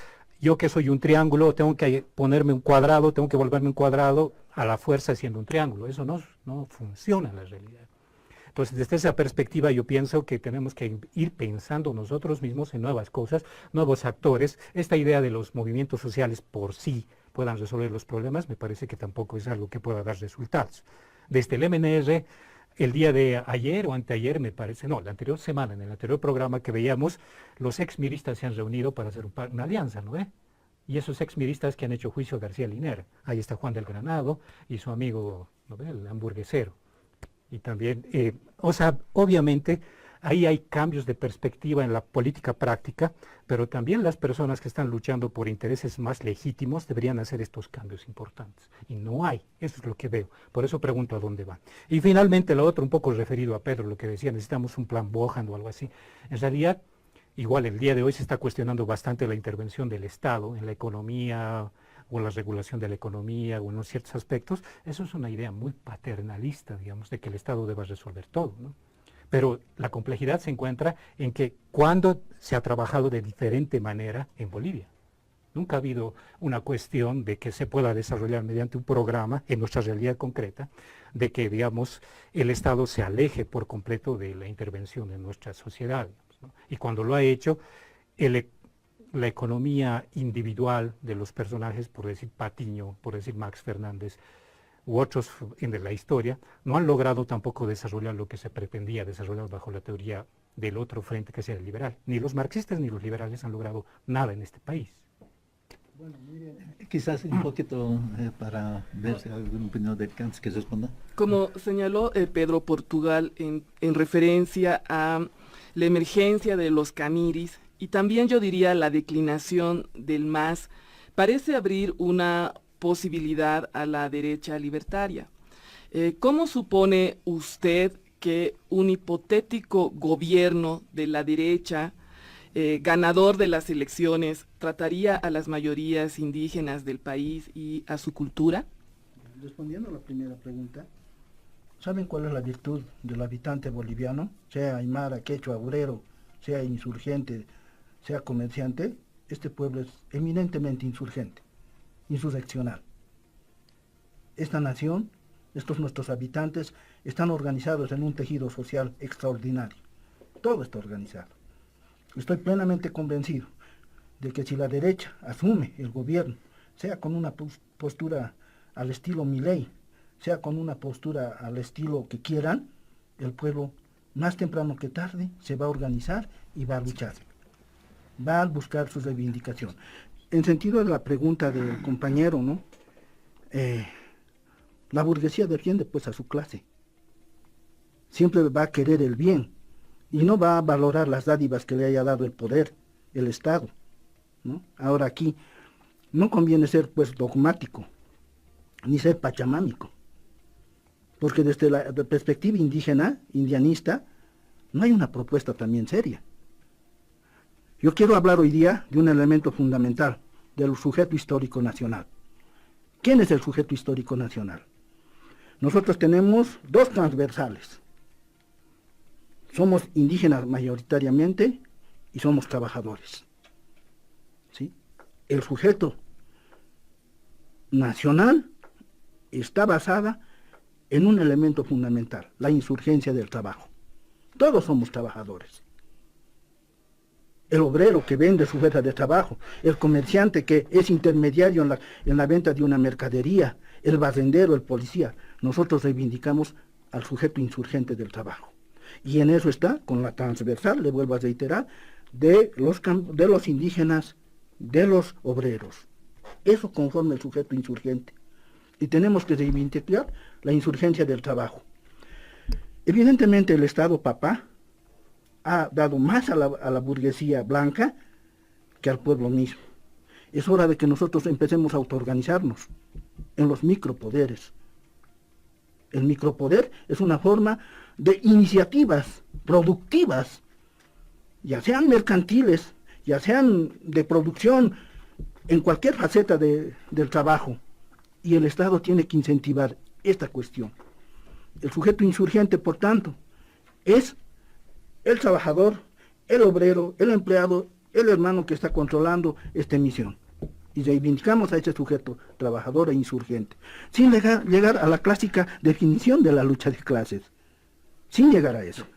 yo que soy un triángulo, tengo que ponerme un cuadrado, tengo que volverme un cuadrado a la fuerza siendo un triángulo. Eso no funciona en la realidad. Entonces, desde esa perspectiva yo pienso que tenemos que ir pensando nosotros mismos en nuevas cosas, nuevos actores. Esta idea de los movimientos sociales por sí puedan resolver los problemas, me parece que tampoco es algo que pueda dar resultados. Desde el MNR, el día de ayer o anteayer, me parece, no, la anterior semana, en el anterior programa que veíamos, los exmiristas se han reunido para hacer una alianza, ¿no ve? Y esos exmiristas que han hecho juicio a García Linera. Ahí está Juan del Granado y su amigo, ¿no ve?, el hamburguesero. Y también, o sea, obviamente, ahí hay cambios de perspectiva en la política práctica, pero también las personas que están luchando por intereses más legítimos deberían hacer estos cambios importantes. Y no hay, eso es lo que veo. Por eso pregunto a dónde van. Y finalmente lo otro, un poco referido a Pedro, lo que decía, necesitamos un plan Bohan o algo así. En realidad, igual el día de hoy se está cuestionando bastante la intervención del Estado en la economía o en la regulación de la economía o en ciertos aspectos. Eso es una idea muy paternalista, digamos, de que el Estado deba resolver todo, ¿no? Pero la complejidad se encuentra en que cuando se ha trabajado de diferente manera en Bolivia. Nunca ha habido una cuestión de que se pueda desarrollar mediante un programa en nuestra realidad concreta, de que, digamos, el Estado se aleje por completo de la intervención en nuestra sociedad, ¿no? Y cuando lo ha hecho, la economía individual de los personajes, por decir Patiño, por decir Max Fernández, u otros en la historia, no han logrado tampoco desarrollar lo que se pretendía desarrollar bajo la teoría del otro frente que sea el liberal. Ni los marxistas ni los liberales han logrado nada en este país. Bueno, mire, quizás un poquito para ver si hay alguna opinión de Kant que responda. Como señaló Pedro Portugal en referencia a la emergencia de los camiris y también yo diría la declinación del MAS, parece abrir una posibilidad a la derecha libertaria. ¿Cómo supone usted que un hipotético gobierno de la derecha, ganador de las elecciones, trataría a las mayorías indígenas del país y a su cultura? Respondiendo a la primera pregunta, ¿saben cuál es la virtud del habitante boliviano? Sea aymara, quechua, obrero, sea insurgente, sea comerciante, este pueblo es eminentemente insurgente, insurreccional. Esta nación, estos nuestros habitantes, están organizados en un tejido social extraordinario. Todo está organizado. Estoy plenamente convencido de que si la derecha asume el gobierno, sea con una postura al estilo Milei, sea con una postura al estilo que quieran, el pueblo más temprano que tarde se va a organizar y va a luchar. Va a buscar su reivindicación. En sentido de la pregunta del compañero, ¿no? La burguesía defiende pues a su clase. Siempre va a querer el bien y no va a valorar las dádivas que le haya dado el poder, el Estado, ¿no? Ahora aquí no conviene ser pues dogmático, ni ser pachamámico, porque desde la perspectiva indígena, indianista, no hay una propuesta también seria. Yo quiero hablar hoy día de un elemento fundamental, del sujeto histórico nacional. ¿Quién es el sujeto histórico nacional? Nosotros tenemos dos transversales. Somos indígenas mayoritariamente y somos trabajadores. ¿Sí? El sujeto nacional está basada en un elemento fundamental, la insurgencia del trabajo. Todos somos trabajadores. El obrero que vende su fuerza de trabajo, el comerciante que es intermediario en la venta de una mercadería, el barrendero, el policía. Nosotros reivindicamos al sujeto insurgente del trabajo. Y en eso está, con la transversal, le vuelvo a reiterar, de los indígenas, de los obreros. Eso conforma el sujeto insurgente. Y tenemos que reivindicar la insurgencia del trabajo. Evidentemente el Estado papá ha dado más a la burguesía blanca que al pueblo mismo. Es hora de que nosotros empecemos a autoorganizarnos en los micropoderes. El micropoder es una forma de iniciativas productivas, ya sean mercantiles, ya sean de producción, en cualquier faceta del trabajo. Y el Estado tiene que incentivar esta cuestión. El sujeto insurgente, por tanto, es el trabajador, el obrero, el empleado, el hermano que está controlando esta emisión. Y reivindicamos a ese sujeto trabajador e insurgente, sin llegar a la clásica definición de la lucha de clases, sin llegar a eso.